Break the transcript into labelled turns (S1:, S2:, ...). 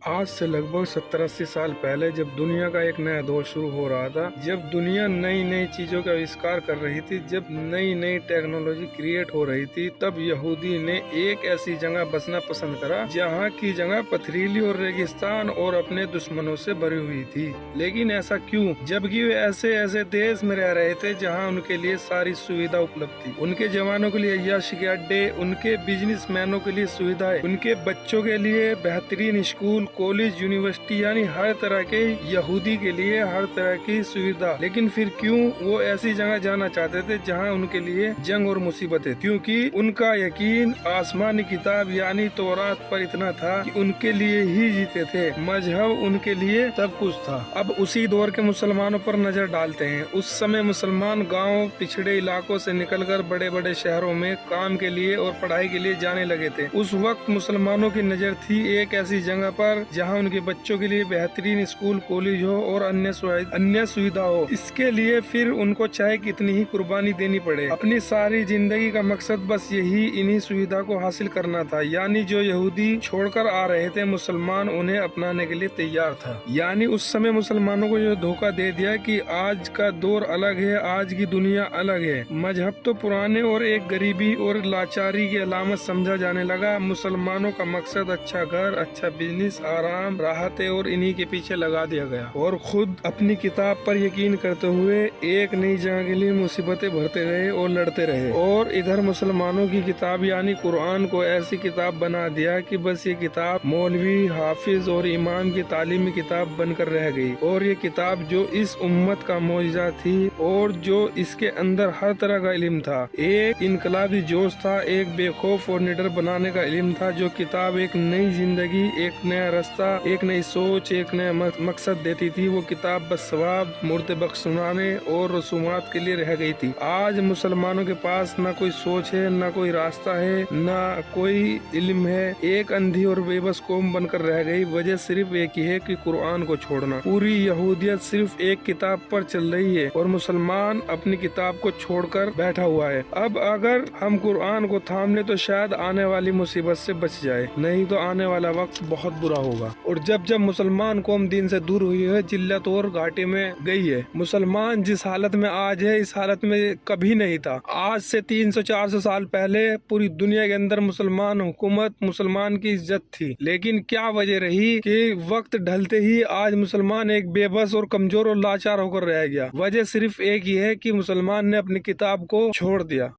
S1: आज से लगभग 70-80 साल पहले जब दुनिया का एक नया दौर शुरू हो रहा था, जब दुनिया नई नई चीजों का आविष्कार कर रही थी, जब नई नई टेक्नोलॉजी क्रिएट हो रही थी, तब यहूदी ने एक ऐसी जगह बसना पसंद करा जहाँ की जगह पथरीली और रेगिस्तान और अपने दुश्मनों से भरी हुई थी। लेकिन ऐसा क्यों, जबकि वे ऐसे ऐसे देश में रह रहे थे जहाँ उनके लिए सारी सुविधा उपलब्ध थी। उनके जवानों के लिए अय्याशी के अड्डे, उनके बिजनेसमैनों के लिए सुविधाएं, उनके बच्चों के लिए बेहतरीन स्कूल, कॉलेज, यूनिवर्सिटी, यानी हर तरह के यहूदी के लिए हर तरह की सुविधा। लेकिन फिर क्यों वो ऐसी जगह जाना चाहते थे जहां उनके लिए जंग और मुसीबतें? क्योंकि उनका यकीन आसमानी किताब यानी तौरात पर इतना था कि उनके लिए ही जीते थे। मजहब उनके लिए सब कुछ था। अब उसी दौर के मुसलमानों पर नजर डालते हैं। उस समय मुसलमान गाँव, पिछड़े इलाकों से निकलकर बड़े बड़े शहरों में काम के लिए और पढ़ाई के लिए जाने लगे थे। उस वक्त मुसलमानों की नजर थी एक ऐसी जगह पर जहां उनके बच्चों के लिए बेहतरीन स्कूल, कॉलेज हो और अन्य सुविधा हो। इसके लिए फिर उनको चाहे कितनी ही कुर्बानी देनी पड़े। अपनी सारी जिंदगी का मकसद बस यही इन्हीं सुविधा को हासिल करना था। यानी जो यहूदी छोड़कर आ रहे थे, मुसलमान उन्हें अपनाने के लिए तैयार था। यानी उस समय मुसलमानों को जो धोखा दे दिया कि आज का दौर अलग है, आज की दुनिया अलग है। मजहब तो पुराने और एक गरीबी और लाचारी की अलामत समझा जाने लगा। मुसलमानों का मकसद अच्छा घर, अच्छा बिजनेस, आराम, राहत और इन्हीं के पीछे लगा दिया गया और खुद अपनी किताब पर यकीन करते हुए एक नई जगह के लिए मुसीबतें भरते रहे और लड़ते रहे। और इधर मुसलमानों की किताब यानी कुरान को ऐसी किताब बना दिया कि बस ये किताब मौलवी, हाफिज और इमाम की तालीमी किताब बनकर रह गई। और ये किताब जो इस उम्मत का मौजज़ा थी और जो इसके अंदर हर तरह का इल्म था, एक इनकलाबी जोश था, एक बेखौफ और निडर बनाने का इल्म था। जो किताब एक नई जिंदगी, एक नया रास्ता, एक नई सोच, एक नया मकसद देती थी, वो किताब बस सवाब, मुर्दे बख्श सुनाने और रसूमात के लिए रह गई थी। आज मुसलमानों के पास न कोई सोच है, न कोई रास्ता है, न कोई इल्म है। एक अंधी और बेबस कौम बनकर रह गई। वजह सिर्फ एक ही है कि कुरान को छोड़ना। पूरी यहूदियत सिर्फ एक किताब पर चल रही है और मुसलमान अपनी किताब को छोड़कर बैठा हुआ है। अब अगर हम कुरान को थाम ले तो शायद आने वाली मुसीबत से बच जाए, नहीं तो आने वाला वक्त बहुत बुरा होगा। और जब जब मुसलमान कौम दीन से दूर हुई है, जिल्लत और घाटे में गई है। मुसलमान जिस हालत में आज है, इस हालत में कभी नहीं था। आज से 300-400 साल पहले पूरी दुनिया के अंदर मुसलमान हुकूमत, मुसलमान की इज्जत थी। लेकिन क्या वजह रही कि वक्त ढलते ही आज मुसलमान एक बेबस और कमजोर और लाचार होकर रह गया? वजह सिर्फ एक ही है कि मुसलमान ने अपनी किताब को छोड़ दिया।